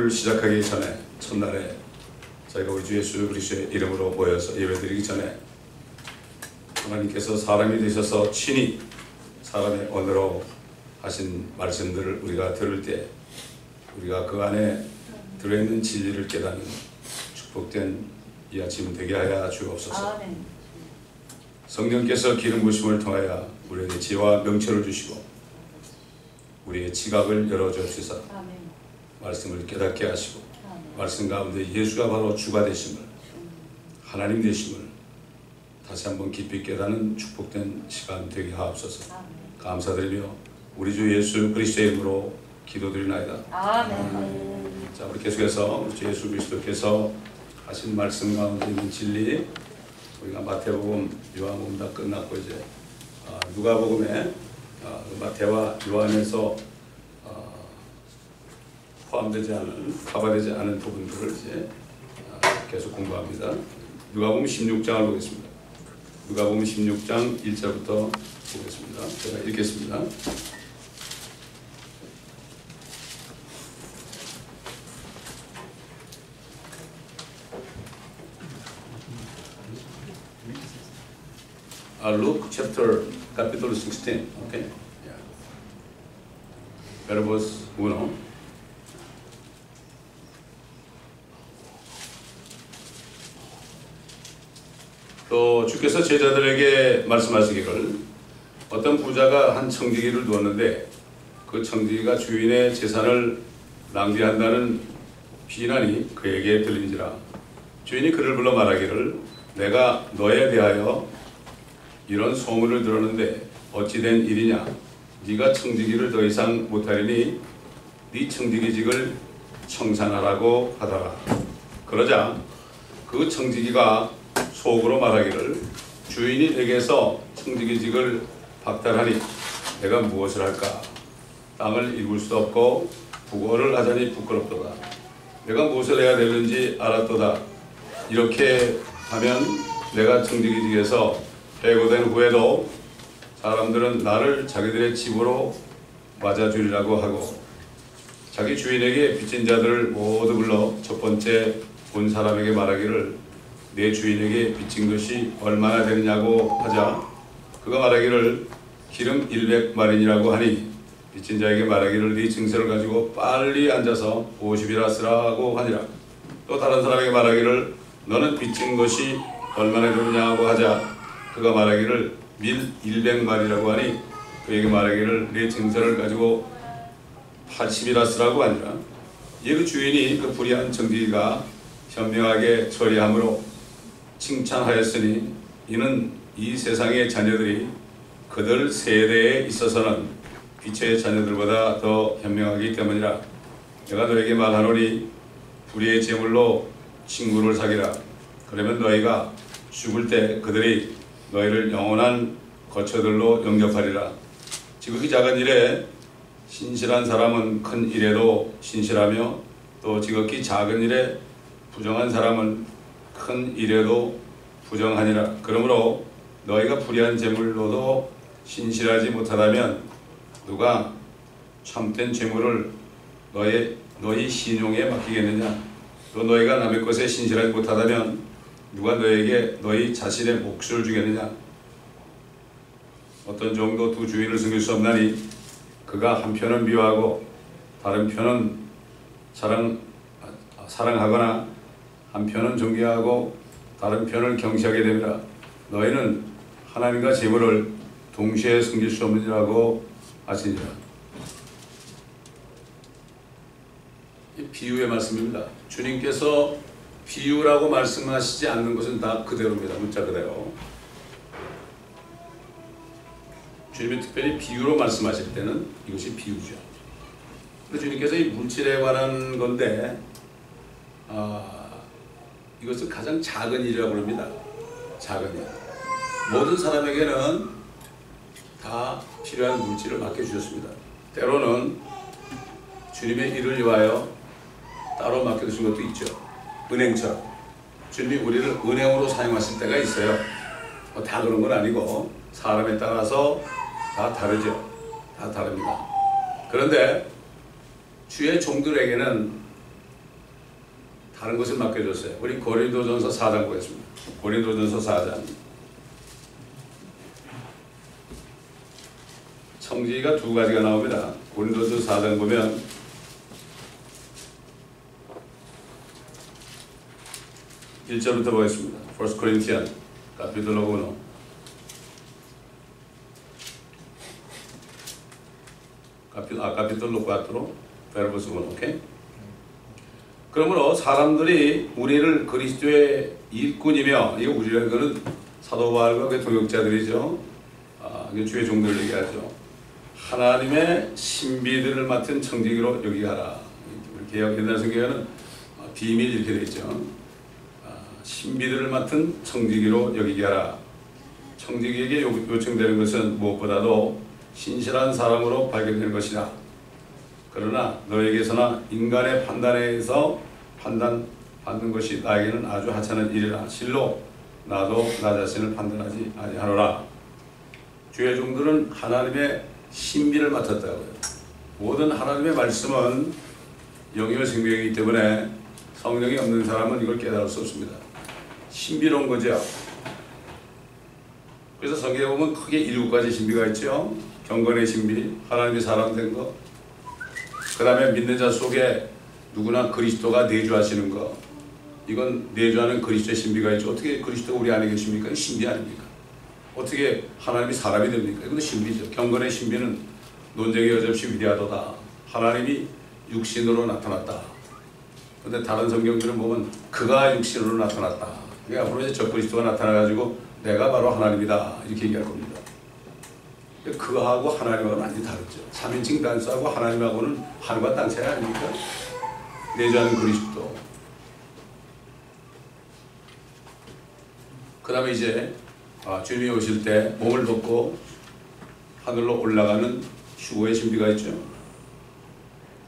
공부를 시작하기 전에 첫날에 저희가 우리 주 예수 그리스도의 이름으로 모여서 예배드리기 전에 하나님께서 사람이 되셔서 친히 사람의 언어로 하신 말씀들을 우리가 들을 때 우리가 그 안에 들어있는 진리를 깨닫는 축복된 이 아침 되게 하여 주옵소서. 성령께서 기름 부으심을 통하여 우리에게 지혜와 명철을 주시고 우리의 지각을 열어주옵소서. 말씀을 깨닫게 하시고 말씀 가운데 예수가 바로 주가 되심을 하나님 되심을 다시 한번 깊이 깨닫는 축복된 시간 되게 하옵소서. 감사드리며 우리 주 예수 그리스도의 이름으로 기도드리나이다. 아멘. 자, 우리 계속해서 우리 주 예수 그리스도께서 하신 말씀 가운데 있는 진리, 우리가 마태복음, 요한복음 다 끝났고 이제 누가복음에 마태와 요한에서 포함되지 않은, 커버되지 않은 부분들을 이제 계속 공부합니다. 누가복음 16장을 보겠습니다. 누가복음 16장 1절부터 보겠습니다. 제가 읽겠습니다. Luke chapter capítulo 16. Okay. Yeah. Verbos 1. 또 주께서 제자들에게 말씀하시기를 어떤 부자가 한 청지기를 두었는데 그 청지기가 주인의 재산을 낭비한다는 비난이 그에게 들린지라. 주인이 그를 불러 말하기를 내가 너에 대하여 이런 소문을 들었는데 어찌 된 일이냐. 네가 청지기를 더 이상 못하리니 네 청지기직을 청산하라고 하더라. 그러자 그 청지기가 속으로 말하기를 주인이 내게서 청지기직을 박탈하니 내가 무엇을 할까. 땅을 일굴 수도 없고 부고를 하자니 부끄럽도다. 내가 무엇을 해야 되는지 알았도다. 이렇게 하면 내가 청지기직에서 해고된 후에도 사람들은 나를 자기들의 집으로 맞아주리라고 하고 자기 주인에게 빚진 자들을 모두 불러 첫 번째 본 사람에게 말하기를 내 주인에게 빚진 것이 얼마나 되느냐고 하자 그가 말하기를 기름 100마린이라고 하니 빚진 자에게 말하기를 네 증서를 가지고 빨리 앉아서 50이라 쓰라고 하니라. 또 다른 사람에게 말하기를 너는 빚진 것이 얼마나 되느냐고 하자 그가 말하기를 밀 100마리라고 하니 그에게 말하기를 내 증서를 가지고 80이라 쓰라고 하니라. 이에 그 주인이 그 불의한 청지기가 현명하게 처리함으로 칭찬하였으니 이는 이 세상의 자녀들이 그들 세대에 있어서는 빛의 자녀들보다 더 현명하기 때문이라. 내가 너에게 말하노니 불의의 제물로 친구를 사귀라. 그러면 너희가 죽을 때 그들이 너희를 영원한 거처들로 영접하리라. 지극히 작은 일에 신실한 사람은 큰 일에도 신실하며 또 지극히 작은 일에 부정한 사람은 큰 일에도 부정하니라. 그러므로 너희가 불의한 제물로도 신실하지 못하다면 누가 참된 재물을 너희 신용에 맡기겠느냐. 또 너희가 남의 것에 신실하지 못하다면 누가 너에게 너희 자신의 몫을 주겠느냐. 어떤 종도 두 주인을 섬길 수 없나니 그가 한편은 미워하고 다른 편은 사랑하거나 한편은 존경하고 다른 편을 경시하게 됩니다. 너희는 하나님과 재물을 동시에 섬길 수 없느니라고 하시니라. 이 비유의 말씀입니다. 주님께서 비유라고 말씀하시지 않는 것은 다 그대로입니다. 문자 그대로. 주님이 특별히 비유로 말씀하실 때는 이것이 비유죠. 그래서 주님께서 이 물질에 관한 건데 이것을 가장 작은 일이라고 합니다. 작은 일. 모든 사람에게는 다 필요한 물질을 맡겨주셨습니다. 때로는 주님의 일을 위하여 따로 맡겨두신 것도 있죠. 은행처럼 주님이 우리를 은행으로 사용하실 때가 있어요. 다 그런 건 아니고 사람에 따라서 다 다르죠. 다 다릅니다. 그런데 주의 종들에게는 하는 것을 맡겨줬어요. 우리 고린도전서 4장 보겠습니다. 고린도전서 4장. 청지기가 두 가지가 나옵니다. 고린도전서 4장 보면 1절부터 보겠습니다. 1 Corinthians capítulo 1. capítulo 4, verso 1. 오케이? 그러므로 사람들이 우리를 그리스도의 일꾼이며, 이거 우리라는 것은 사도 바울과 그 동역자들이죠. 주의 종들을 얘기하죠. 하나님의 신비들을 맡은 청지기로 여기하라. 우리 개역 옛날 성경에는 비밀 이렇게 되어 있죠. 신비들을 맡은 청지기로 여기게 하라. 청지기에게 요청되는 것은 무엇보다도 신실한 사람으로 발견되는 것이다. 그러나 너에게서나 인간의 판단에서 판단받는 것이 나에게는 아주 하찮은 일이라. 실로 나도 나 자신을 판단하지 아니하노라. 주의 종들은 하나님의 신비를 맡았다고요. 모든 하나님의 말씀은 영이요 생명이기 때문에 성령이 없는 사람은 이걸 깨달을 수 없습니다. 신비로운 거죠. 그래서 성경에 보면 크게 7가지 신비가 있죠. 경건의 신비, 하나님이 사람 된 거, 그 다음에 믿는 자 속에 누구나 그리스도가 내주하시는 거, 이건 내주하는 그리스도의 신비가 있죠. 어떻게 그리스도가 우리 안에 계십니까? 신비 아닙니까? 어떻게 하나님이 사람이 됩니까? 이건 신비죠. 경건의 신비는 논쟁이 여지없이 위대하도다. 하나님이 육신으로 나타났다. 근데 다른 성경들은 보면 그가 육신으로 나타났다. 그러니까 앞으로 이제 저 그리스도가 나타나가지고 내가 바로 하나님이다 이렇게 얘기할 겁니다. 그하고 하나님하고는 완전히 다르죠. 3인칭 단수하고 하나님하고는 하늘과 땅 차이 아닙니까? 내주하는 그리스도. 그 다음에 이제 주님이 오실 때 몸을 벗고 하늘로 올라가는 휴거의 신비가 있죠.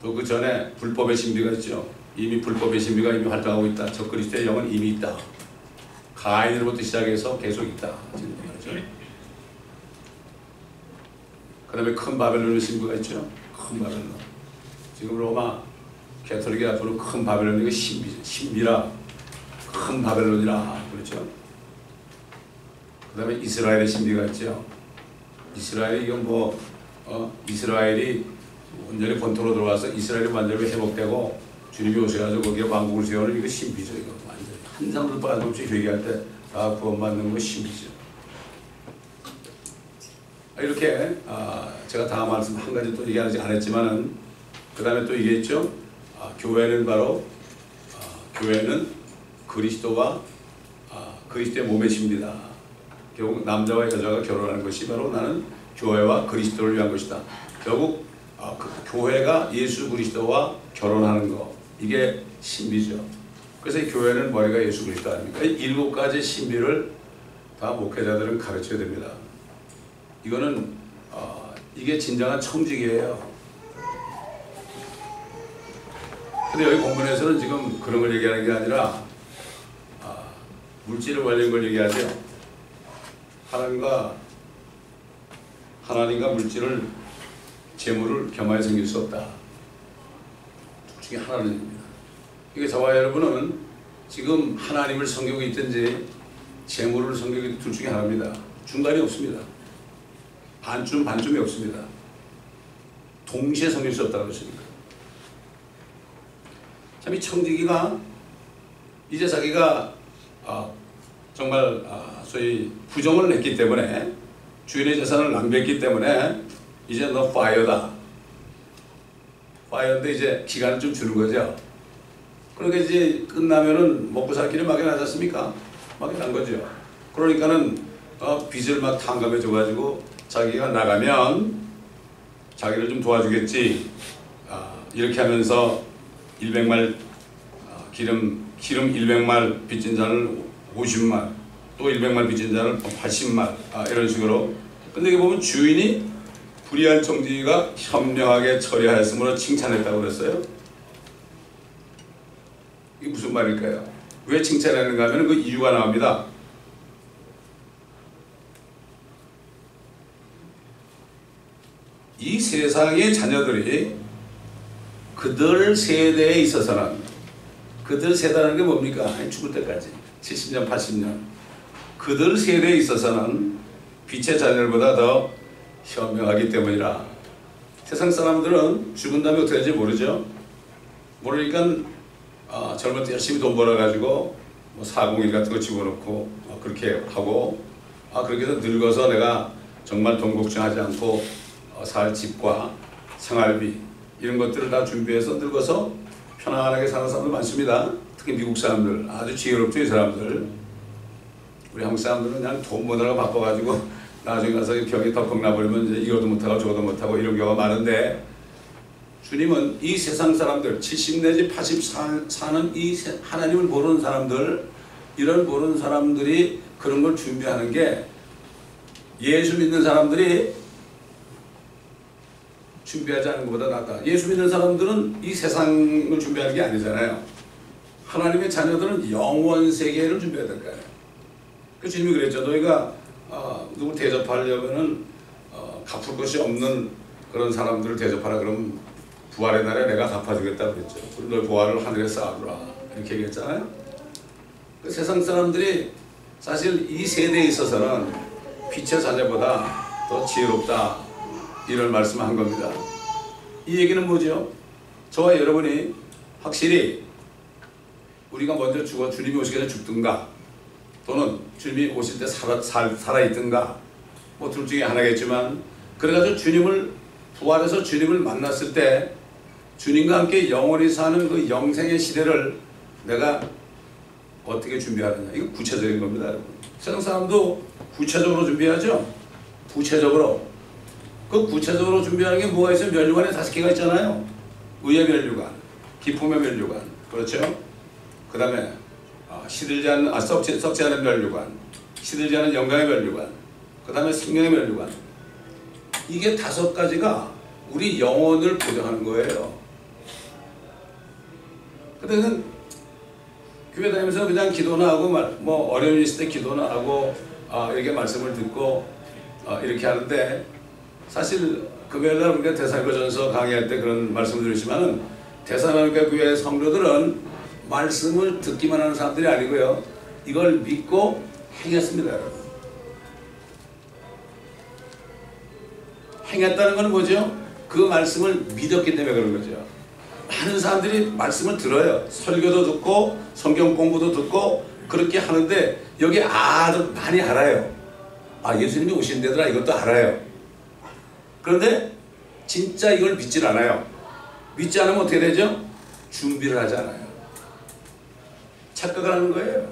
또 그 전에 불법의 신비가 있죠. 이미 불법의 신비가 이미 활동하고 있다. 저 그리스도의 영은 이미 있다. 가인으로부터 시작해서 계속 있다. 그 다음에 큰 바벨론의 신비가 있죠. 큰 바벨론. 지금 로마 캐톨릭이 앞으로 큰 바벨론이 신비라 큰 바벨론이라 그렇죠. 그 다음에 이스라엘의 신비가 있죠. 이스라엘이 이건 이스라엘이 완전히 본토로 들어와서 이스라엘이 완전히 회복되고 주님이 오셔가지고 거기에 왕국을 세우는 이거 신비죠. 이거 완전히 한 사람도 빠짐없이 회개할 때 다 구원받는 거 신비죠. 이렇게 제가 다 말씀 한 가지 또 얘기하지 않았지만은 그 다음에 또 이게 있죠. 교회는 바로 교회는 그리스도와 그리스도의 몸의 신비다. 결국 남자와 여자가 결혼하는 것이 바로 나는 교회와 그리스도를 위한 것이다. 결국 그 교회가 예수 그리스도와 결혼하는 거, 이게 신비죠. 그래서 이 교회는 머리가 예수 그리스도 아닙니까? 이 7가지 신비를 다 목회자들은 가르쳐야 됩니다. 이거는 이게 진정한 청지기예요. 근데 여기 본문에서는 지금 그런 걸 얘기하는 게 아니라 물질을 관련 걸 얘기하죠. 하나님과 물질을 재물을 겸하여 섬길 수 없다. 둘 중에 하나는 입니다. 이게 저와 여러분은 지금 하나님을 섬기고 있든지 재물을 섬기고 있든지 둘 중에 하나입니다. 중간이 없습니다. 반쯤이 없습니다. 동시에 섬길 수 없다고 했습니다. 참 이 청지기가 이제 자기가 정말 소위 부정을 했기 때문에 주인의 재산을 낭비했기 때문에 이제 너 파이어다. 파이어인데 이제 기간을 좀 주는 거죠. 그러니까 이제 끝나면은 먹고 살 길이 막연하지 않습니까? 막연한 거죠. 그러니까는 빚을 막 탕감해 줘가지고 자기가 나가면 자기를 좀 도와주겠지. 이렇게 하면서 100말 기름 100말 빚진 자를 50말, 또 100말 빚진 자를 80말, 이런 식으로. 근데 이게 보면 주인이 불의한 청지기가 현명하게 처리하였으므로 칭찬했다고 그랬어요. 이게 무슨 말일까요? 왜 칭찬하는가 하면 그 이유가 나옵니다. 이 세상의 자녀들이 그들 세대에 있어서는 그들 세대라는 게 뭡니까? 죽을 때까지 70년 80년 그들 세대에 있어서는 빛의 자녀들보다 더 현명하기 때문이라. 세상 사람들은 죽은 다음에 어떻게 될지 모르죠. 모르니까 젊을 때 열심히 돈 벌어가지고 뭐 401 같은 거 집어넣고 그렇게 하고 그렇게 해서 늙어서 내가 정말 돈 걱정하지 않고 살 집과 생활비 이런 것들을 다 준비해서 늙어서 편안하게 사는 사람들 많습니다. 특히 미국 사람들 아주 지혜롭죠. 이 사람들. 우리 한국 사람들은 그냥 돈 모으느라 바빠가지고 나중에 가서 벽이 덜컥 나버리면 이제 이것도 못하고 저것도 못하고 이런 경우가 많은데, 주님은 이 세상 사람들 70 내지 80 사는 이 하나님을 모르는 사람들, 이런 모르는 사람들이 그런 걸 준비하는 게 예수 믿는 사람들이 준비하지 않은 것보다 낫다. 예수 믿는 사람들은 이 세상을 준비하는 게 아니잖아요. 하나님의 자녀들은 영원 세계를 준비해야 될 거예요. 그 주님이 그랬죠. 너희가 누구 대접하려면은 갚을 것이 없는 그런 사람들을 대접하라. 그러면 부활의 날에 내가 갚아주겠다 그랬죠. 그리고 너희 부활을 하늘에 쌓아두라 이렇게 얘기했잖아요. 그 세상 사람들이 사실 이 세대에 있어서는 빛의 자녀보다 더 지혜롭다 이런 말씀을 한 겁니다. 이 얘기는 뭐죠? 저와 여러분이 확실히 우리가 먼저 죽어 주님이 오시기 전에 죽든가 또는 주님이 오실 때 살아있든가 뭐 둘 중에 하나겠지만, 그래가지고 주님을 부활해서 주님을 만났을 때 주님과 함께 영원히 사는 그 영생의 시대를 내가 어떻게 준비하느냐, 이거 구체적인 겁니다. 여러분. 세상 사람도 구체적으로 준비하죠. 구체적으로. 그 구체적으로 준비하는 게 뭐가 있어요? 면류관에 5개가 있잖아요. 의의 면류관, 기쁨의 면류관, 그렇죠? 그 다음에 시들지 않는 썩지 않은 면류관, 시들지 않은 영광의 면류관, 그 다음에 생명의 면류관. 이게 5가지가 우리 영혼을 보장하는 거예요. 그때는 교회 다니면서 그냥 기도나 하고 뭐 어려운 일 있을 때 기도나 하고 이렇게 말씀을 듣고 이렇게 하는데, 사실 금요일날 우리가 데살로니가전서 강의할 때 그런 말씀을 드리지만은 데살로니가 교회 성도들은 말씀을 듣기만 하는 사람들이 아니고요, 이걸 믿고 행했습니다. 여러분. 행했다는 건 뭐죠? 그 말씀을 믿었기 때문에 그런 거죠. 많은 사람들이 말씀을 들어요. 설교도 듣고 성경 공부도 듣고 그렇게 하는데 여기 아주 많이 알아요. 예수님이 오신 데더라 이것도 알아요. 그런데 진짜 이걸 믿질 않아요. 믿지 않으면 어떻게 되죠? 준비를 하지 않아요. 착각을 하는 거예요.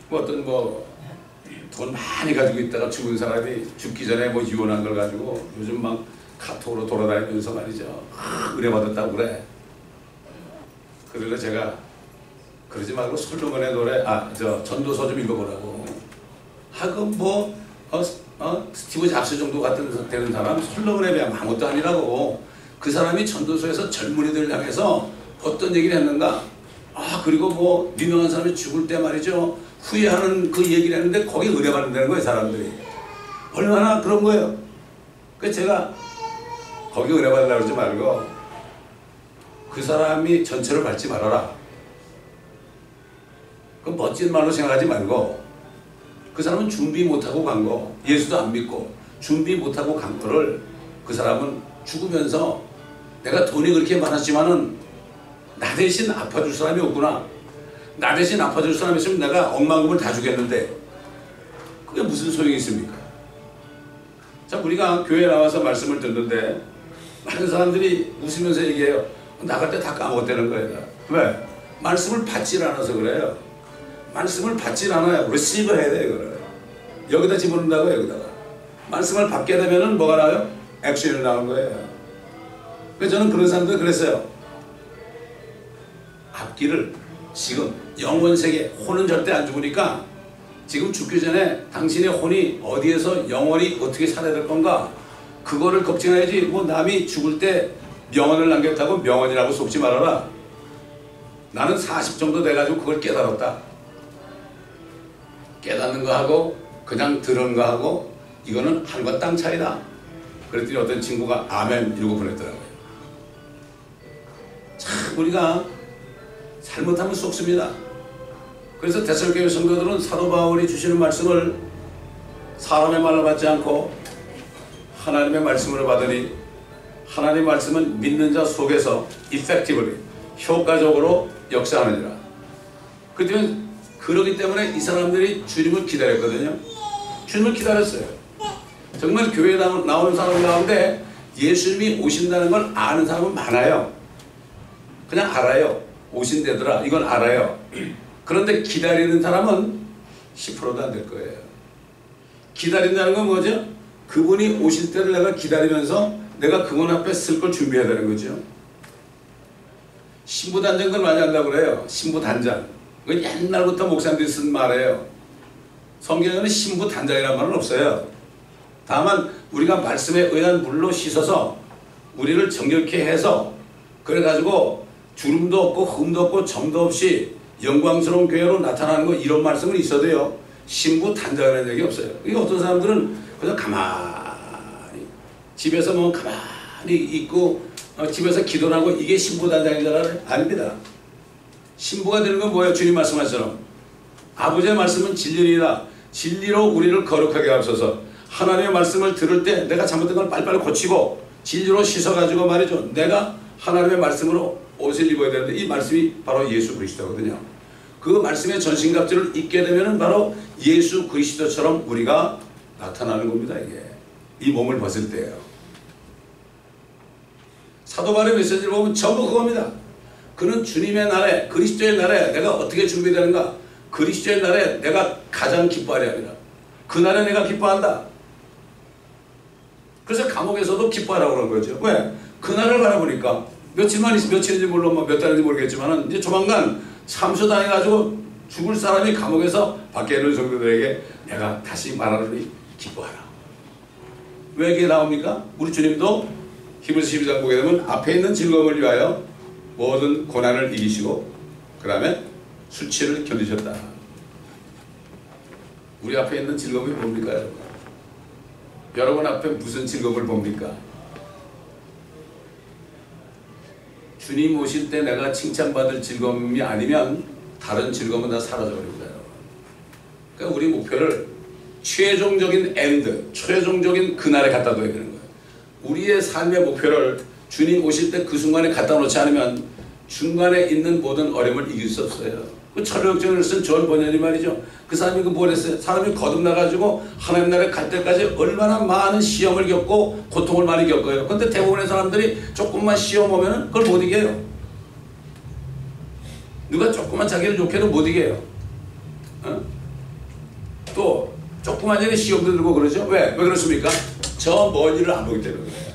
어떤 돈 많이 가지고 있다가 죽은 사람이 죽기 전에 이혼한 걸 가지고 요즘 막 카톡으로 돌아다니면서 말이죠. 은혜 받았다고 그래. 그래서 제가 그러지 말고 솔로몬의 노래, 전도서 좀 읽어보라고. 스티브 잡스 정도 같은 되는 사람 솔로몬에 비하면 아무것도 아니라고. 그 사람이 전도서에서 젊은이들 향해서 어떤 얘기를 했는가? 그리고 유명한 사람이 죽을 때 말이죠, 후회하는 그 얘기를 했는데 거기 은혜 받는다는 거예요. 사람들이 얼마나 그런 거예요. 그래서 제가 거기 은혜 받으려고 그러지 말고 그 사람이 전체를 밟지 말아라. 그 멋진 말로 생각하지 말고, 그 사람은 준비 못하고 간 거, 예수도 안 믿고 준비 못하고 간 거를 그 사람은 죽으면서 내가 돈이 그렇게 많았지만은 나 대신 아파줄 사람이 없구나. 나 대신 아파줄 사람이 있으면 내가 억만금을 다 주겠는데 그게 무슨 소용이 있습니까? 자, 우리가 교회에 나와서 말씀을 듣는데 많은 사람들이 웃으면서 얘기해요. 나갈 때 다 까먹었다는 거예요. 왜? 말씀을 받질 않아서 그래요. 말씀을 받질 않아요. 리시브 해야 돼요. 이거를 여기다 집어넣는다고. 여기다가 말씀을 받게 되면은 뭐가 나와요? 액션이 나오는 거예요. 그래서 저는 그런 사람들 그랬어요. 앞길을 지금 영원세계, 혼은 절대 안 죽으니까 지금 죽기 전에 당신의 혼이 어디에서 영원히 어떻게 살아야 될 건가, 그거를 걱정해야지. 남이 죽을 때 명언을 남겼다고 명언이라고 속지 말아라. 나는 40 정도 돼가지고 그걸 깨달았다. 깨닫는 거 하고 그냥 들은 거 하고 이거는 하늘과 땅 차이다. 그랬더니 어떤 친구가 아멘 이러고 보냈더라고요. 우리가 잘못하면 속습니다. 그래서 데살로니가 성도들은 사도 바울이 주시는 말씀을 사람의 말로 받지 않고 하나님의 말씀으로 받으니 하나님의 말씀은 믿는 자 속에서 effectively 효과적으로 역사하느니라. 그러기 때문에 이 사람들이 주님을 기다렸거든요. 주님을 기다렸어요. 정말 교회에 나오는 사람 가운데 예수님이 오신다는 걸 아는 사람은 많아요. 그냥 알아요. 오신대더라. 이건 알아요. 그런데 기다리는 사람은 10%도 안 될 거예요. 기다린다는 건 뭐죠? 그분이 오실 때를 내가 기다리면서 내가 그분 앞에 쓸 걸 준비해야 되는 거죠. 신부단장들 많이 한다고 그래요. 신부단장. 그건 옛날부터 목사님들이 쓴 말이에요. 성경에는 신부단장이라는 말은 없어요. 다만 우리가 말씀에 의한 물로 씻어서 우리를 정결케 해서 그래가지고 주름도 없고 흠도 없고 점도 없이 영광스러운 교회로 나타나는 거, 이런 말씀은 있어도요, 신부단장이라는 얘기 없어요. 이게 어떤 사람들은 그냥 가만히 집에서 뭐 가만히 있고 집에서 기도하고 이게 신부단장인 줄 알아요? 아닙니다. 신부가 되는 건 뭐예요? 주님 말씀하처럼 아버지의 말씀은 진리이다. 진리로 우리를 거룩하게 하옵소서. 하나님의 말씀을 들을 때 내가 잘못된 걸 빨리빨리 고치고 진리로 씻어가지고 말이죠. 내가 하나님의 말씀으로 옷을 입어야 되는데 이 말씀이 바로 예수 그리스도거든요. 그 말씀의 전신갑주를 입게 되면 바로 예수 그리스도처럼 우리가 나타나는 겁니다. 이게 이 몸을 벗을 때예요. 사도 바울의 메시지를 보면 전부 그겁니다. 그는 주님의 날에, 그리스도의 날에 내가 어떻게 준비되는가? 그리스도의 날에 내가 가장 기뻐하려 합니다. 그 날에 내가 기뻐한다. 그래서 감옥에서도 기뻐하라고 그런 거죠. 왜? 그날을 바라보니까 며칠인지 물론 몇 달인지 모르겠지만 이제 조만간 참수당해가지고 죽을 사람이 감옥에서 밖에 있는 성도들에게 내가 다시 말하노니 기뻐하라. 왜 이게 나옵니까? 우리 주님도 히브리서 12장 보게 되면 앞에 있는 즐거움을 위하여 모든 고난을 이기시고 그 다음에 수치를 견디셨다. 우리 앞에 있는 즐거움이 뭡니까 여러분? 여러분 앞에 무슨 즐거움을 봅니까? 주님 오실 때 내가 칭찬받을 즐거움이 아니면 다른 즐거움은 다 사라져버립니다. 그러니까 우리 목표를 최종적인 엔드, 최종적인 그날에 갖다 둬야 되는 거예요. 우리의 삶의 목표를 주님 오실 때 그 순간에 갖다 놓지 않으면 중간에 있는 모든 어려움을 이길 수 없어요. 그 철학적을 쓴 존 버년이 말이죠. 그 사람이 뭘 했어요? 사람이 거듭나가지고 하나님 나라에 갈 때까지 얼마나 많은 시험을 겪고 고통을 많이 겪어요. 근데 대부분의 사람들이 조금만 시험 오면은 그걸 못 이겨요. 누가 조금만 자기를 좋게 해도 못 이겨요. 또 조그만 전에 시험도 들고 그러죠. 왜 그렇습니까? 저 멀리를 안 보기 때문에 그래요.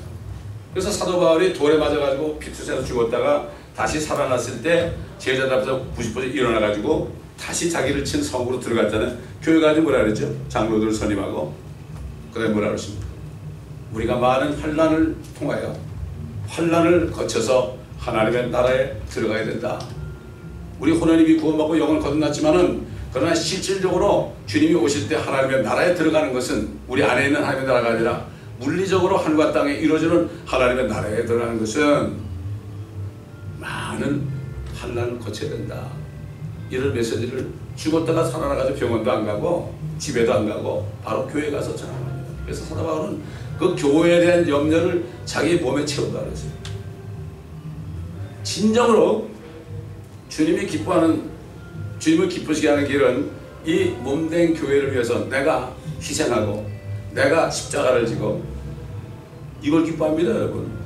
그래서 사도 바울이 돌에 맞아가지고 피투세에서 죽었다가 다시 살아났을 때 제자들 앞에서 90% 일어나가지고 다시 자기를 친 성으로 들어갔잖아요. 교회 가지고 뭐라 그랬죠? 장로들 선임하고 그 다음에 뭐라 그랬습니까? 우리가 많은 환난을 통하여 환난을 거쳐서 하나님의 나라에 들어가야 된다. 우리 하나님이 구원받고 영을 거듭났지만은 그러나 실질적으로 주님이 오실 때 하나님의 나라에 들어가는 것은 우리 안에 있는 하나님의 나라가 아니라 물리적으로 하늘과 땅에 이루어지는 하나님의 나라에 들어가는 것은 많은 환난을 거쳐야 된다. 이런 메시지를 죽었다가 살아나가지고 병원도 안 가고 집에도 안 가고 바로 교회에 가서 전합니다. 그래서 사도 바울은 그 교회에 대한 염려를 자기 몸에 채운다 그랬어요. 진정으로 주님이 기뻐하는, 주님을 기쁘시게 하는 길은 이 몸된 교회를 위해서 내가 희생하고 내가 십자가를 지고 이걸 기뻐합니다 여러분.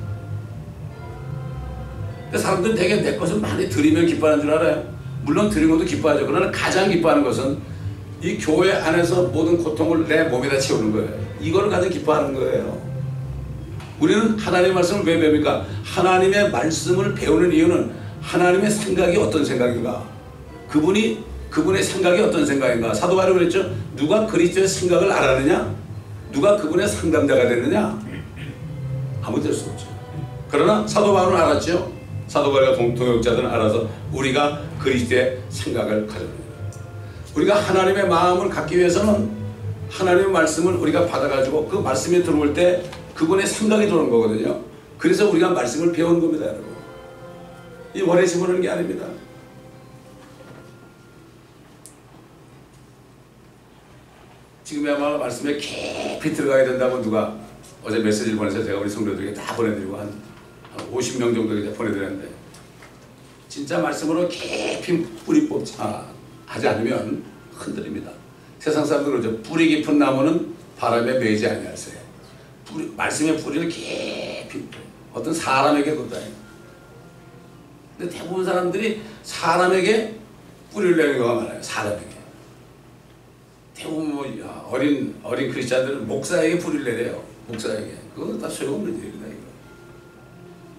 사람들은 되게 내 것을 많이 드리면 기뻐하는 줄 알아요. 물론 드리는 것도 기뻐하죠. 그러나 가장 기뻐하는 것은 이 교회 안에서 모든 고통을 내 몸에다 채우는 거예요. 이걸 가장 기뻐하는 거예요. 우리는 하나님의 말씀을 왜 배웁니까? 하나님의 말씀을 배우는 이유는 하나님의 생각이 어떤 생각인가, 그분의 생각이 어떤 생각인가. 사도 바울이 그랬죠. 누가 그리스도의 생각을 알았느냐? 누가 그분의 상담자가 됐느냐? 아무 될 수 없죠. 그러나 사도 바울은 알았죠. 사도 바울과 동역자들은 알아서 우리가 그리스도의 생각을 가져옵니다. 우리가 하나님의 마음을 갖기 위해서는 하나님의 말씀을 우리가 받아가지고 그 말씀이 들어올 때 그분의 생각이 들어오는 거거든요. 그래서 우리가 말씀을 배우는 겁니다 여러분. 이 월에 집어넣는 게 아닙니다. 지금이야말로 말씀에 깊이 들어가야 된다고 누가 어제 메시지를 보내서 제가 우리 성도들에게 다 보내드리고 한 50명 정도 이제 보내드렸는데, 진짜 말씀으로 깊이 뿌리 뽑지 하지 않으면 흔들립니다. 세상 사람들은 그러죠. 뿌리 깊은 나무는 바람에 매이지 아니하세요. 말씀의 뿌리를 깊이, 어떤 사람에게 뒀다니. 근데 대부분 사람들이 사람에게 뿌리를 내는 경우가 많아요. 사람에게. 대부분 뭐 어린 크리스찬들은 목사에게 뿌리를 내려요. 목사에게. 그건 다 소용없는 일입니다. 이거.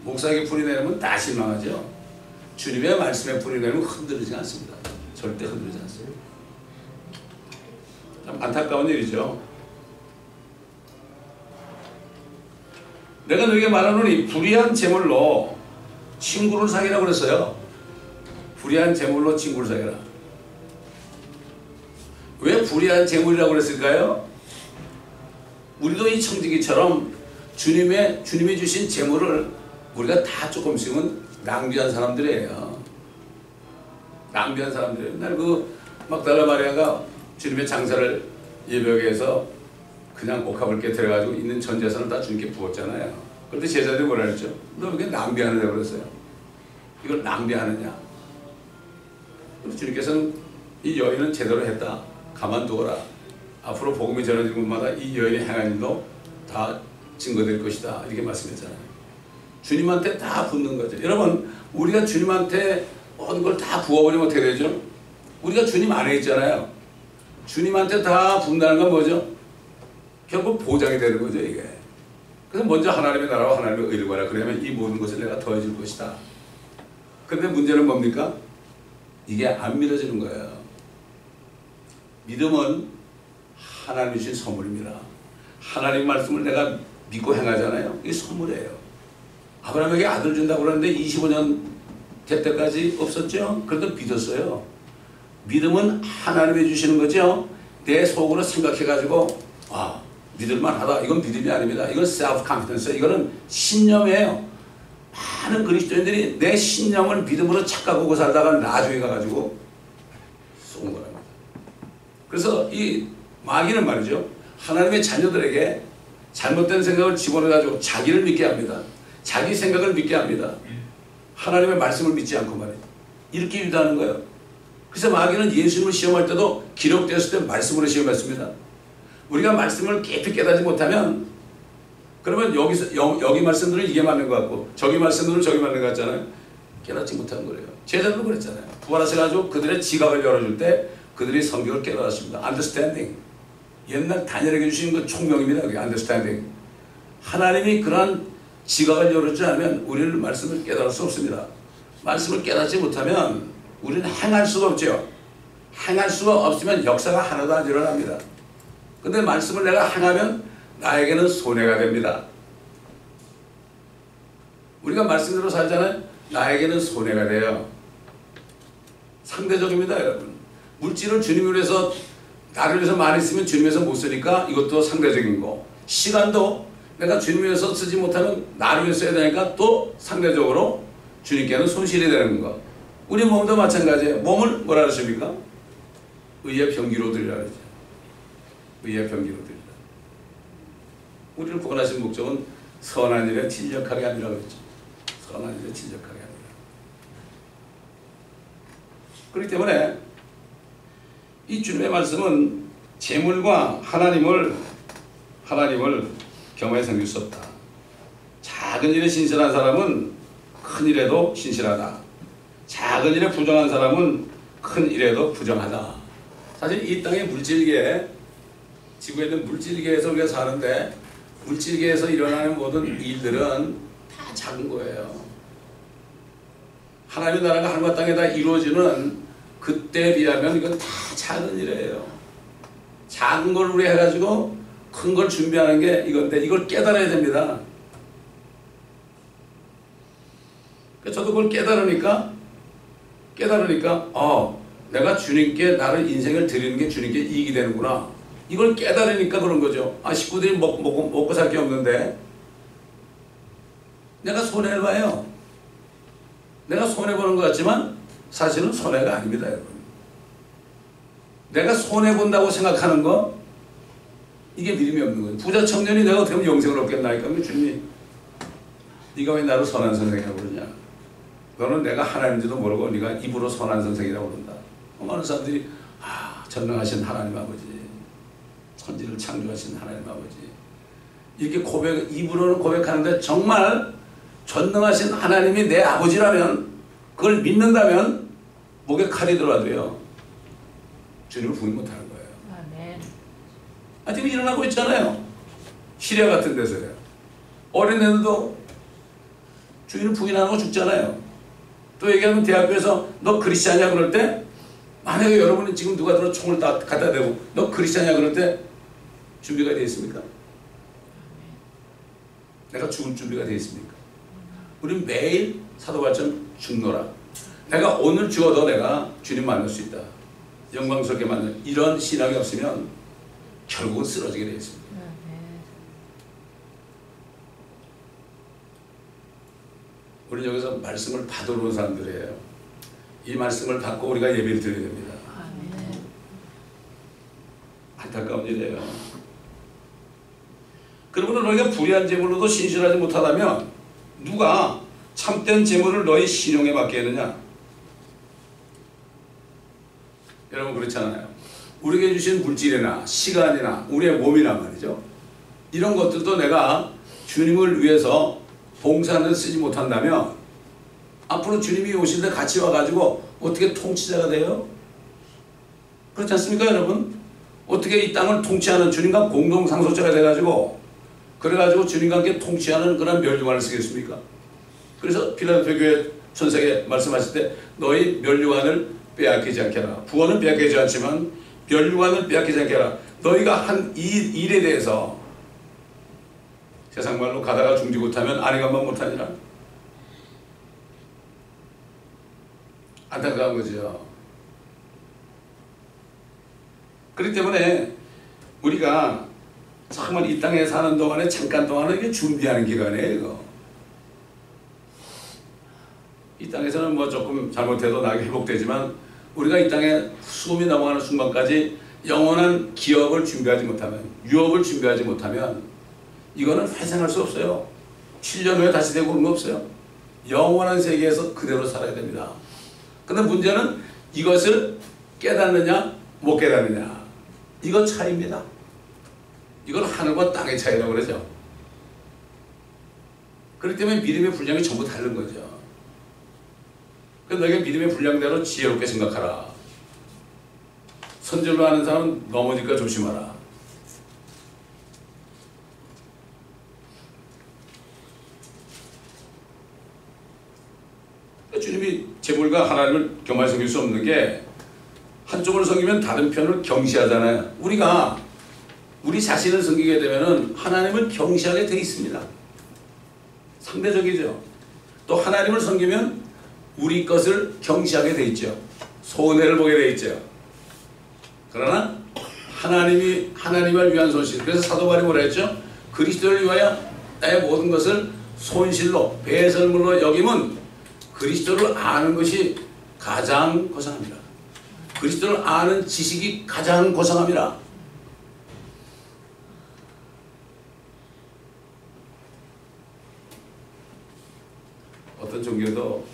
목사에게 뿌리 내리면 다 실망하죠. 주님의 말씀에 뿌리 내리면 흔들리지 않습니다. 절대 흔들리지 않습니다. 참 안타까운 일이죠. 내가 너에게 말하노니 불의한 재물로 친구를 사귀라고 그랬어요. 불의한 재물로 친구를 사귀라. 왜 불의한 재물이라고 그랬을까요? 우리도 이 청지기처럼 주님이 주신 재물을 우리가 다 조금씩은 낭비한 사람들이에요. 낭비한 사람들이에요. 날 그 막달라 마리아가 주님의 장사를 예배하기 위해서 그냥 옥합을 깨뜨려가지고 있는 전 재산을 다 주님께 부었잖아요. 그런데 제자들이 뭐라 그랬죠? 너 왜 낭비하느냐고 그랬어요. 이걸 낭비하느냐. 그래서 주님께서는 이 여인은 제대로 했다. 가만두어라. 앞으로 복음이 전해진 곳마다 이 여인의 행한 일도 다 증거될 것이다. 이렇게 말씀했잖아요. 주님한테 다 붓는 거죠. 여러분, 우리가 주님한테 모든 걸 다 부어버리면 어떻게 되죠? 우리가 주님 안에 있잖아요. 주님한테 다 붓는다는 건 뭐죠? 결국 보장이 되는 거죠, 이게. 그래서 먼저 하나님의 나라와 하나님의 의를 구하라. 그러면 이 모든 것을 내가 더해줄 것이다. 그런데 문제는 뭡니까? 이게 안 믿어지는 거예요. 믿음은 하나님이 주신 선물입니다. 하나님 말씀을 내가 믿고 행하잖아요. 이게 선물이에요. 아브라함에게 아들 준다고 그러는데 25년 될 때까지 없었죠? 그래도 믿었어요. 믿음은 하나님이 주시는 거죠. 내 속으로 생각해가지고 믿을만하다. 이건 믿음이 아닙니다. 이건 self-confidence. 이거는 신념이에요. 많은 그리스도인들이 내 신념을 믿음으로 착각하고 살다가 나중에 가가지고 쏜 거랍니다. 그래서 이 마귀는 말이죠. 하나님의 자녀들에게 잘못된 생각을 집어넣어가지고 자기를 믿게 합니다. 자기 생각을 믿게 합니다. 하나님의 말씀을 믿지 않고 말이에요. 이렇게 유도하는 거예요. 그래서 마귀는 예수님을 시험할 때도 기록되었을 때 말씀으로 시험했습니다. 우리가 말씀을 깊이 깨닫지 못하면 그러면 여기 말씀들은 이게 맞는 것 같고 저기 말씀들은 저기 맞는 것 같잖아요. 깨닫지 못하는 거예요. 제자들도 그랬잖아요. 부활하셔가지고 그들의 지각을 열어줄 때 그들이 성경을 깨달았습니다. understanding. 옛날 다니엘에게 주신 그 총명입니다. 그게 understanding. 하나님이 그러한 지각을 열어주지 않으면 우리는 말씀을 깨달을 수 없습니다. 말씀을 깨닫지 못하면 우리는 행할 수가 없죠. 행할 수가 없으면 역사가 하나도 안 일어납니다. 근데 말씀을 내가 행하면 나에게는 손해가 됩니다. 우리가 말씀대로 살잖아요. 나에게는 손해가 돼요. 상대적입니다, 여러분. 물질을 주님을 위해서 나를 위해서 많이 쓰면 주님 위해서 못 쓰니까 이것도 상대적인 거. 시간도 내가 주님 위해서 쓰지 못하면 나를 위해서 써야 되니까 또 상대적으로 주님께는 손실이 되는 거. 우리 몸도 마찬가지예요. 몸을 뭐라 그러십니까? 의의 병기로 드리라 그러죠. 의의 병기로 드리라. 우리를 구원하신 목적은 선한 일에 진력하게 하리라 그랬죠. 선한 일에 진력하게 하리라. 그렇기 때문에 이 주님의 말씀은 재물과 하나님을 겸하여 섬길 수 없다. 작은 일에 신실한 사람은 큰 일에도 신실하다. 작은 일에 부정한 사람은 큰 일에도 부정하다. 사실 이 땅의 물질계, 지구에 있는 물질계에서 우리가 사는데 물질계에서 일어나는 모든 일들은 다 작은 거예요. 하나님의 나라가 하늘과 땅에다 이루어지는 그때에 비하면 이건 다 작은 일이에요. 작은 걸 우리 해가지고 큰 걸 준비하는 게 이건데 이걸 깨달아야 됩니다. 저도 그걸 깨달으니까 내가 주님께 나를 인생을 드리는 게 주님께 이익이 되는구나. 이걸 깨달으니까 그런 거죠. 식구들이 먹고 살 게 없는데 내가 손해를 봐요. 내가 손해보는 것 같지만 사실은 손해가 아닙니다, 여러분. 내가 손해본다고 생각하는 거, 이게 믿음이 없는 거예요. 부자 청년이 내가 어떻게 하면 영생을 얻겠나니까 주님이 네가 왜 나를 선한 선생이라고 그러냐. 너는 내가 하나님인지도 모르고 네가 입으로 선한 선생이라고 그런다. 많은 사람들이 전능하신 하나님 아버지, 천지를 창조하신 하나님 아버지, 이렇게 입으로는 고백하는데 정말 전능하신 하나님이 내 아버지라면, 그걸 믿는다면 목에 칼이 들어와도요 주님을 부인 못하는 거예요. 지금 일어나고 있잖아요. 시리아 같은 데서요. 어린애들도 주인을 부인하는 거 죽잖아요. 또 얘기하면 대학교에서 너 크리스찬이야 그럴 때, 만약에 여러분이 지금 누가 들어 총을 갖다 대고 너 크리스찬이야 그럴 때 준비가 되어 있습니까? 내가 죽을 준비가 되어 있습니까? 우리 매일 사도발전 죽노라. 내가 오늘 죽어도 내가 주님 만날 수 있다. 영광스럽게 만날, 이런 신앙이 없으면 결국은 쓰러지게 되어 있습니다. 우리는 여기서 말씀을 받으러 온 사람들이에요. 이 말씀을 받고 우리가 예배를 드려야 됩니다. 안타까운 일이에요. 그러므로 너희가 불의한 제물로도 신실하지 못하다면 누가 참된 제물을 너희 신용에 맡기느냐? 여러분 그렇잖아요. 우리에게 주신 물질이나 시간이나 우리의 몸이나 말이죠. 이런 것들도 내가 주님을 위해서 봉사는 쓰지 못한다면 앞으로 주님이 오실 때 같이 와가지고 어떻게 통치자가 돼요? 그렇지 않습니까, 여러분? 어떻게 이 땅을 통치하는 주님과 공동상속자가 돼가지고 그래가지고 주님과 함께 통치하는 그런 멸류관을 쓰겠습니까? 그래서 필라델피아 교회 천사에게 말씀하실 때 너희 멸류관을 빼앗기지 않게 하라. 부원은 빼앗기지 않지만 멸류관을 빼앗기지 않게 하라. 너희가 한 이 일에 대해서 세상 말로 가다가 중지 못하면 아니 가만 못하니라. 안타까운 거죠. 그렇기 때문에 우리가 정말 이 땅에 사는 동안에 잠깐 동안은 이게 준비하는 기간이에요. 이거. 이 땅에서는 뭐 조금 잘못해도 나게 회복되지만 우리가 이 땅에 수금이 넘어가는 순간까지 영원한 기업을 준비하지 못하면, 유업을 준비하지 못하면 이거는 회생할 수 없어요. 7년 후에 다시 되고 그런 거 없어요. 영원한 세계에서 그대로 살아야 됩니다. 근데 문제는 이것을 깨닫느냐 못 깨닫느냐, 이거 차이입니다. 이건 하늘과 땅의 차이라고 그러죠. 그렇기 때문에 믿음의 분량이 전부 다른 거죠. 그래서 너희가 믿음의 분량대로 지혜롭게 생각하라. 선질로 하는 사람은 넘어질까 조심하라. 주님이 제물과 하나님을 겸하여 섬길 수 없는 게 한쪽을 섬기면 다른 편을 경시하잖아요. 우리가 우리 자신을 섬기게 되면 하나님을 경시하게 되어 있습니다. 상대적이죠. 또 하나님을 섬기면 우리 것을 경시하게 되어 있죠. 손해를 보게 되어 있죠. 그러나 하나님을 위한 손실. 그래서 사도 바울이 뭐라 했죠? 그리스도를 위하여 나의 모든 것을 손실로 배설물로 여김은 그리스도를 아는 것이 가장 고상합니다. 그리스도를 아는 지식이 가장 고상합니다. 어떤 종교도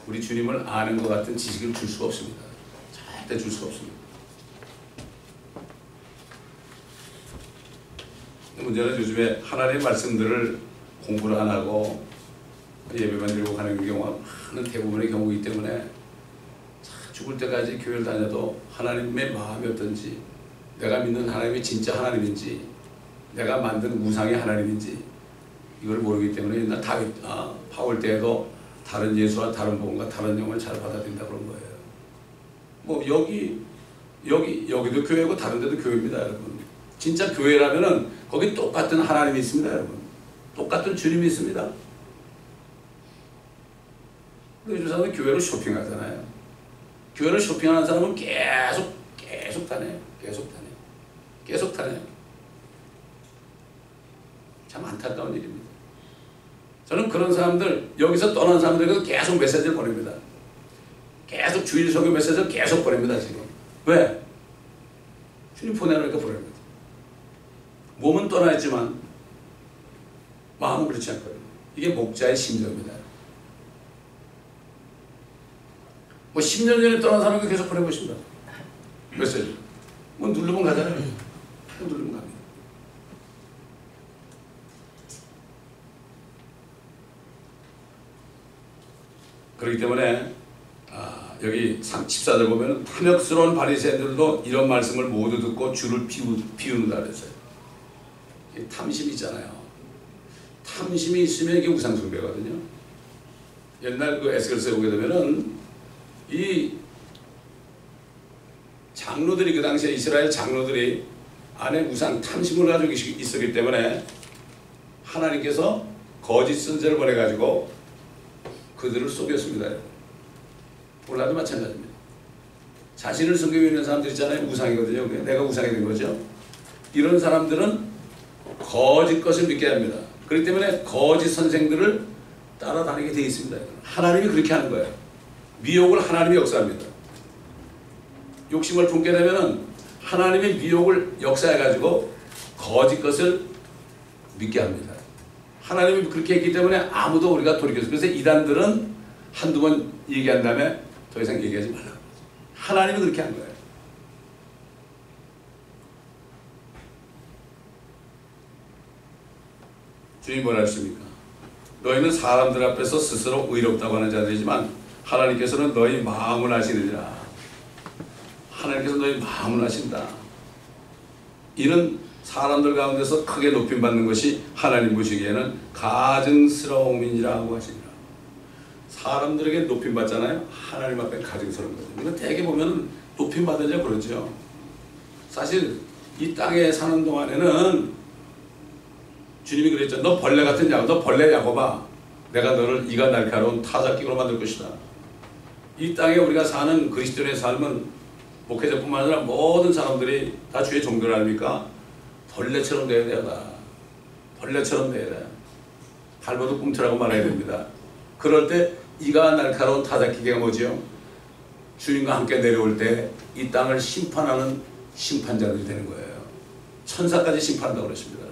우리 주님을 아는 것 같은 지식을 줄 수가 없습니다. 절대 줄 수가 없습니다. 문제는 요즘에 하나님의 말씀들을 공부를 안 하고 예배만 드리고 가는 경우가 많은 대부분의 경우이기 때문에 죽을 때까지 교회를 다녀도 하나님의 마음이 어떤지, 내가 믿는 하나님이 진짜 하나님인지, 내가 만든 우상의 하나님인지 이걸 모르기 때문에 옛날 바울 때에도 다른 예수와 다른 복음과 다른 영을 잘 받아들인다 그런 거예요. 뭐 여기도 교회고 다른 데도 교회입니다, 여러분. 진짜 교회라면은 거기 똑같은 하나님이 있습니다, 여러분. 똑같은 주님이 있습니다. 요즘 사람은 교회로 쇼핑하잖아요. 교회를 쇼핑하는 사람은 계속 다녀요. 계속 다녀요. 참 안타까운 일입니다. 저는 그런 사람들, 여기서 떠난 사람들에게 계속 메시지를 보냅니다. 계속 주일 설교 메시지를 계속 보냅니다. 지금 왜? 주님 보내라니까 보냅니다. 몸은 떠나 있지만 마음은 그렇지 않거든요. 이게 목자의 심정입니다. 뭐 10년 전에 떠난 사람에게 계속 보내보십니다. 메시지 뭐 누르면 가잖아요. 뭐 누르면 갑니다. 그렇기 때문에 여기 14절 보면 탐욕스러운 바리새인들도 이런 말씀을 모두 듣고 주를 비우는다 그랬어요. 탐심이 있잖아요. 탐심이 있으면 이게 우상숭배거든요. 옛날 그 에스겔서에 보게 되면은 이 장로들이, 그 당시에 이스라엘 장로들이 안에 우상 탐심을 가지고 있었기 때문에 하나님께서 거짓 선지자를 보내가지고 그들을 속였습니다. 오늘도 마찬가지입니다. 자신을 섬기고 있는 사람들 있잖아요. 우상이거든요. 내가 우상이 된 거죠. 이런 사람들은 거짓 것을 믿게 합니다. 그렇기 때문에 거짓 선생들을 따라다니게 되어 있습니다. 하나님이 그렇게 하는 거예요. 미혹을 하나님이 역사합니다. 욕심을 품게 되면 하나님의 미혹을 역사해가지고 거짓 것을 믿게 합니다. 하나님이 그렇게 했기 때문에 아무도 우리가 돌이켰어요. 그래서 이단들은 한두 번 얘기한 다음에 더 이상 얘기하지 말라고. 하나님이 그렇게 한 거예요. 주님이 뭐라 했습니까? 너희는 사람들 앞에서 스스로 의롭다고 하는 자들이지만 하나님께서는 너희 마음을 아시느니라. 하나님께서 너희 마음을 아신다. 이는 사람들 가운데서 크게 높임받는 것이 하나님 보시기에는 가증스러움이라고 하시니라. 사람들에게 높임받잖아요. 하나님 앞에 가증스러운 거죠. 근데 대개 보면 높임받으려 그러죠. 사실 이 땅에 사는 동안에는 주님이 그랬죠. 너 벌레 같은 야곱, 너 벌레 야곱아, 내가 너를 이가 날카로운 타작기로 만들 것이다. 이 땅에 우리가 사는 그리스도인의 삶은 목회자뿐만 아니라 모든 사람들이 다 주의 종들 아닙니까? 벌레처럼 돼야 된다. 벌레처럼 돼야 돼. 밟아도 꿈틀하고 말아야 됩니다. 그럴 때 이가 날카로운 타작기계가 뭐지요? 주님과 함께 내려올 때 이 땅을 심판하는 심판자들이 되는 거예요. 천사까지 심판한다고 그러십니다.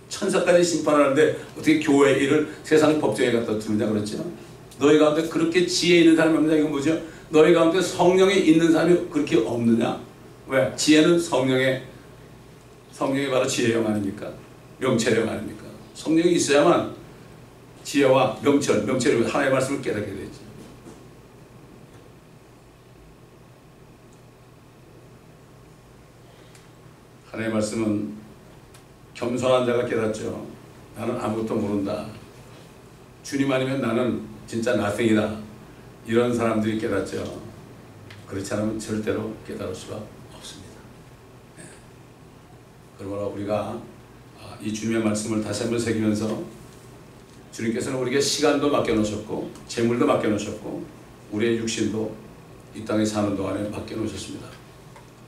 천사까지 심판하는데 어떻게 교회의 일을 세상 법정에 갖다 두느냐 그랬죠? 너희 가운데 그렇게 지혜 있는 사람이 없느냐. 이건 뭐죠? 너희 가운데 성령이 있는 사람이 그렇게 없느냐? 왜? 지혜는 성령이 바로 지혜형 아닙니까? 명철형 아닙니까? 성령이 있어야만 지혜와 명철이 하나님의 말씀을 깨닫게 되지. 하나님의 말씀은 겸손한 자가 깨닫죠. 나는 아무것도 모른다. 주님 아니면 나는 진짜 nothing이다. 이런 사람들이 깨닫죠. 그렇지 않으면 절대로 깨달을 수가 없습니다. 네. 그러므로 우리가 이 주님의 말씀을 다시 한번 새기면서 주님께서는 우리에게 시간도 맡겨놓으셨고 재물도 맡겨놓으셨고 우리의 육신도 이 땅에 사는 동안에 맡겨놓으셨습니다.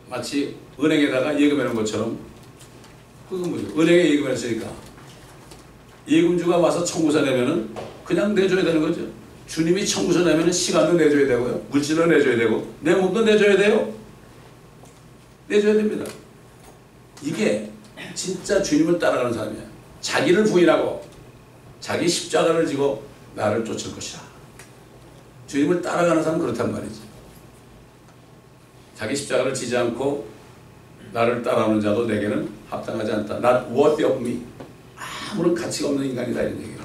마치 은행에다가 예금해놓은 것처럼, 그건 뭐죠? 은행에 예금했으니까 예금주가 와서 청구서 내면은 그냥 내줘야 되는 거죠. 주님이 청구서 내면은 시간도 내줘야 되고요, 물질도 내줘야 되고 내 몸도 내줘야 돼요. 내줘야 됩니다. 이게 진짜 주님을 따라가는 사람이야. 자기를 부인하고 자기 십자가를 지고 나를 쫓을 것이다. 주님을 따라가는 사람은 그렇단 말이지. 자기 십자가를 지지 않고 나를 따라오는 자도 내게는 합당하지 않다. Not worthy of me. 아무런 가치가 없는 인간이다, 이런 얘기예요.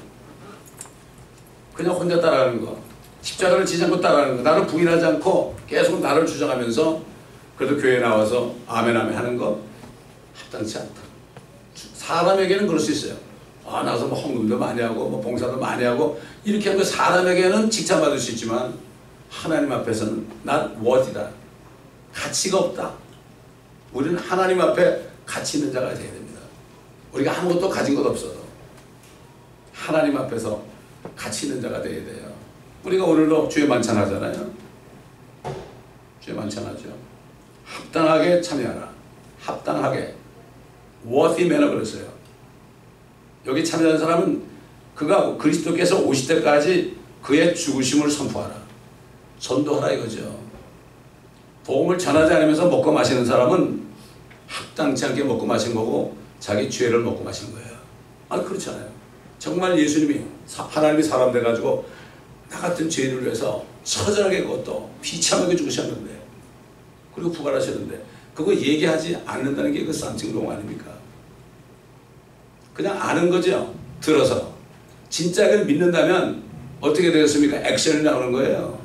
그냥 혼자 따라가는 거. 십자가를 지지 않고 따라가는 거. 나를 부인하지 않고 계속 나를 주장하면서 그래도 교회에 나와서 아멘 아멘 하는 거 합당치 않다. 사람에게는 그럴 수 있어요. 나가서 뭐 헌금도 많이 하고 뭐 봉사도 많이 하고 이렇게 하면 사람에게는 칭찬받을 수 있지만 하나님 앞에서는 not worthy다. 가치가 없다. 우리는 하나님 앞에 가치 있는 자가 되어야 됩니다. 우리가 아무것도 가진 것 없어도 하나님 앞에서 가치 있는 자가 되어야 돼요. 우리가 오늘도 주의 만찬하잖아요. 주의 만찬하죠. 합당하게 참여하라. 합당하게 worthy manner 그랬어요. 여기 참여하는 사람은 그가 그리스도께서 오실 때까지 그의 죽으심을 선포하라. 전도하라 이거죠. 복음을 전하지 않으면서 먹고 마시는 사람은 합당치 않게 먹고 마신 거고 자기 죄를 먹고 마신 거예요. 아니 그렇잖아요. 정말 예수님이 하나님이 사람 돼가지고 나 같은 죄인을 위해서 처절하게 그것도 비참하게 죽으셨는데 그리고 부활하셨는데 그거 얘기하지 않는다는 게 그 쌈증동 아닙니까? 그냥 아는 거죠. 들어서. 진짜 그걸 믿는다면 어떻게 되겠습니까? 액션이 나오는 거예요.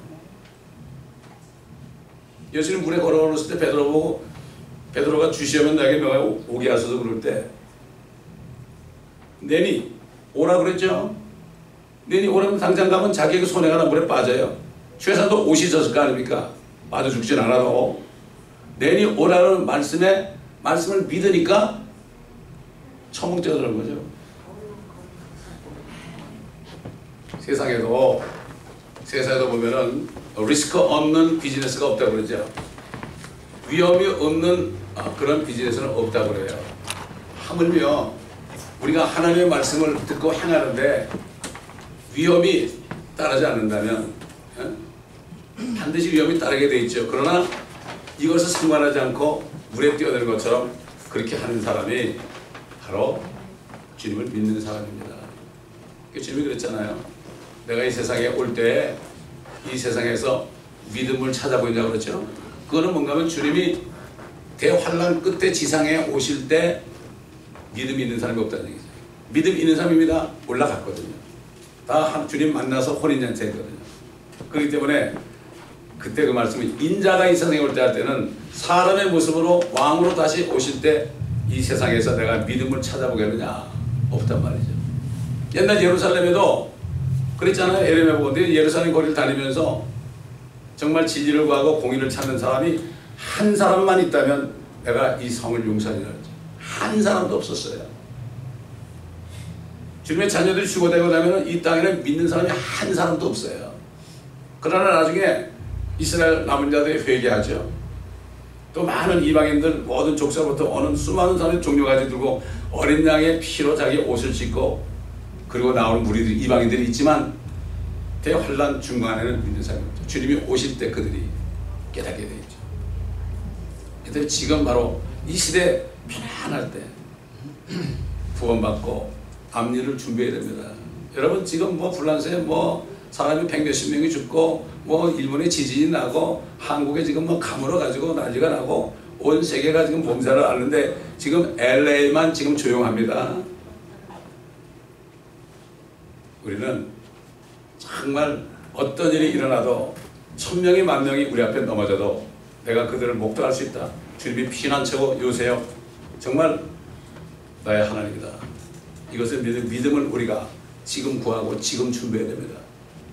예수님 물에 걸어올랐을 때 베드로 보고 베드로가 주시하면 나에게 명하여 오게 하소서 그럴 때 내니 오라 그랬죠. 내니 오라면 당장 가면 자기에게 손해가 나 물에 빠져요. 최소한도 옷이 젖을 거 아닙니까? 빠져 죽진 않아도 내니 오라는 말씀을 믿으니까 처먹 뛰어드는 거죠. 세상에도 보면은 리스크 없는 비즈니스가 없다고 그러죠. 위험이 없는 그런 비즈니스는 없다고 그래요. 하물며 우리가 하나님의 말씀을 듣고 행하는데 위험이 따르지 않는다면 반드시 위험이 따르게 돼 있죠. 그러나 이것을 상관하지 않고 물에 뛰어드는 것처럼 그렇게 하는 사람이 바로 주님을 믿는 사람입니다. 주님이 그랬잖아요. 내가 이 세상에 올 때 이 세상에서 믿음을 찾아보냐고 그랬죠. 그거는 뭔가 하면 주님이 대환란 끝에 지상에 오실 때 믿음이 있는 사람이 없다는 얘기죠. 믿음 있는 사람입니다. 올라갔거든요. 다 주님 만나서 혼인잔치 했거든요. 그렇기 때문에 그때 그 말씀이 인자가 이 세상에 올 때 할 때는 사람의 모습으로 왕으로 다시 오실 때 이 세상에서 내가 믿음을 찾아보겠느냐 없단 말이죠. 옛날 예루살렘에도 그랬잖아요. 에레미야 보고 예루살렘 거리를 다니면서 정말 진리를 구하고 공의를 찾는 사람이 한 사람만 있다면 내가 이 성을 용서하리라 했죠. 한 사람도 없었어요. 주님의 자녀들이 죽어되고 나면 이 땅에는 믿는 사람이 한 사람도 없어요. 그러나 나중에 이스라엘 남은 자들이 회개하죠. 또 많은 이방인들 모든 족속부터 오는 수많은 사람이 종려가지 들고 어린 양의 피로 자기 옷을 찢고 그리고 나오는 무리들이 이방인들이 있지만 대환란 중간에는 믿는 사람이 없죠. 주님이 오실 때 그들이 깨닫게 되죠. 그들 지금 바로 이 시대 편안할 때 구원받고 앞일을 준비해야 됩니다. 여러분 지금 뭐 불란서에 뭐 사람이 100몇십 명이 죽고 뭐 일본에 지진이 나고 한국에 지금 뭐 가물어 가지고 난리가 나고 온 세계가 지금 봉사를 하는데 지금 LA만 지금 조용합니다. 우리는 정말 어떤 일이 일어나도 1000명이 10,000명이 우리 앞에 넘어져도 내가 그들을 목도할 수 있다. 주님이 피난처고 요새요. 정말 나의 하나님이다. 이것을 믿음을 우리가 지금 구하고 지금 준비해야 됩니다.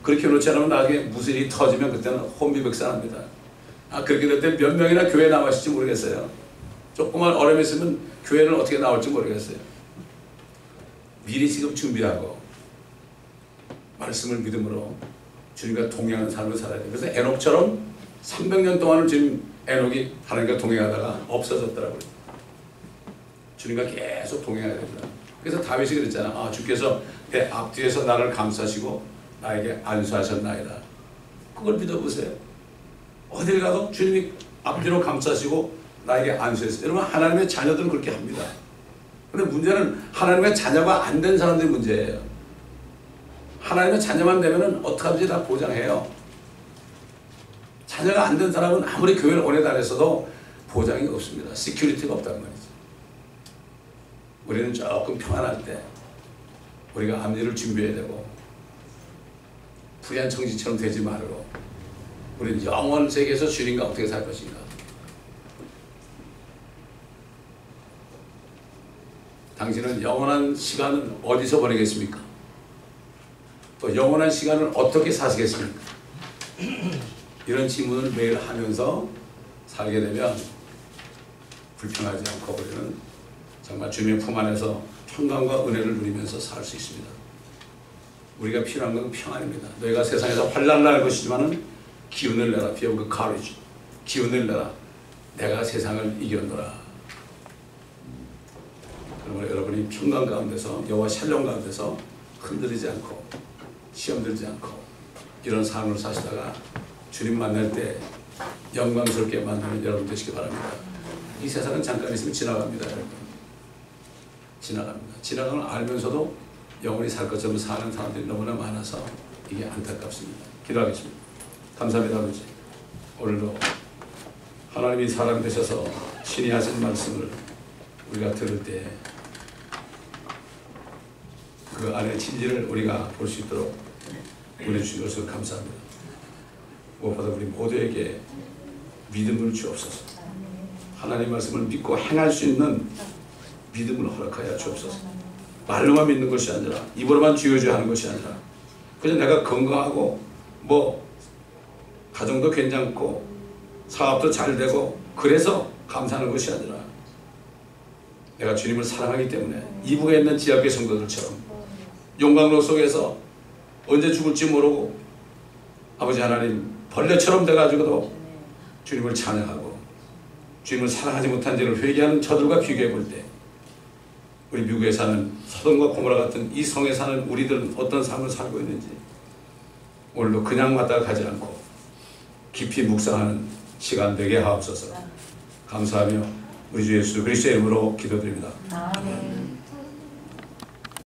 그렇게 놓지 않으면 나중에 무슨 일이 터지면 그때는 혼비백산합니다. 그렇게 될 때 몇 명이나 교회에 남았을지 모르겠어요. 조그만 어려움이 있으면 교회는 어떻게 나올지 모르겠어요. 미리 지금 준비하고 말씀을 믿음으로 주님과 동행하는 삶을 살아야 돼요. 그래서 에녹처럼 300년 동안은 지금 에녹이 하나님과 동행하다가 없어졌더라고요. 주님과 계속 동행해야 됩니다. 그래서 다윗이 그랬잖아. 주께서 내 앞뒤에서 나를 감싸시고 나에게 안수하셨나이다. 그걸 믿어보세요. 어딜 가도 주님이 앞뒤로 감싸시고 나에게 안수했어요. 여러분 하나님의 자녀들은 그렇게 합니다. 그런데 문제는 하나님의 자녀가 안 된 사람들이 문제예요. 하나님의 자녀만 되면 어떡하든지 다 보장해요. 자녀가 안 된 사람은 아무리 교회를 오래 다녔어도 보장이 없습니다. 시큐리티가 없단 말이죠. 우리는 조금 평안할 때 우리가 앞일을 준비해야 되고 불의한 청지처럼 되지 말고 우리는 영원 세계에서 주님과 어떻게 살 것인가. 당신은 영원한 시간을 어디서 보내겠습니까? 또 영원한 시간을 어떻게 사시겠습니까? 이런 질문을 매일 하면서 살게 되면 불평하지 않고 우리는 정말 주님의 품 안에서 평강과 은혜를 누리면서 살 수 있습니다. 우리가 필요한 건 평안입니다. 너희가 세상에서 환난을 날 것이지만은 기운을 내라. Be of courage. 기운을 내라. 내가 세상을 이겼노라. 그러면 여러분이 평강 가운데서 여호와 샬롬 가운데서 흔들리지 않고 시험 들지 않고 이런 삶을 사시다가 주님 만날 때 영광스럽게 만나는 여러분 되시기 바랍니다. 이 세상은 잠깐 있으면 지나갑니다. 여러분. 지나갑니다. 지나가는 걸 알면서도 영원히 살 것처럼 사는 사람들이 너무나 많아서 이게 안타깝습니다. 기도하겠습니다. 감사합니다. 아버지. 오늘도 하나님이 사람 되셔서 신이 하신 말씀을 우리가 들을 때 그 안에 진리를 우리가 볼 수 있도록 보내주신 것을 감사합니다. 무엇보다 우리 모두에게 믿음을 주옵소서. 하나님 말씀을 믿고 행할 수 있는 믿음을 허락하여 주옵소서. 말로만 믿는 것이 아니라 입으로만 주여주여 하는 것이 아니라 그냥 내가 건강하고 뭐 가정도 괜찮고 사업도 잘 되고 그래서 감사하는 것이 아니라 내가 주님을 사랑하기 때문에 이북에 있는 지하교회 성도들처럼 용광로 속에서 언제 죽을지 모르고 아버지 하나님 벌레처럼 돼가지고도 주님을 찬양하고 주님을 사랑하지 못한 죄를 회개하는 저들과 비교해 볼 때 우리 미국에 사는 소돔과 고모라 같은 이 성에 사는 우리들은 어떤 삶을 살고 있는지 오늘도 그냥 왔다가 가지 않고 깊이 묵상하는 시간 되게 하옵소서. 감사하며 우리 주 예수 그리스도의 이름으로 기도드립니다. 아멘.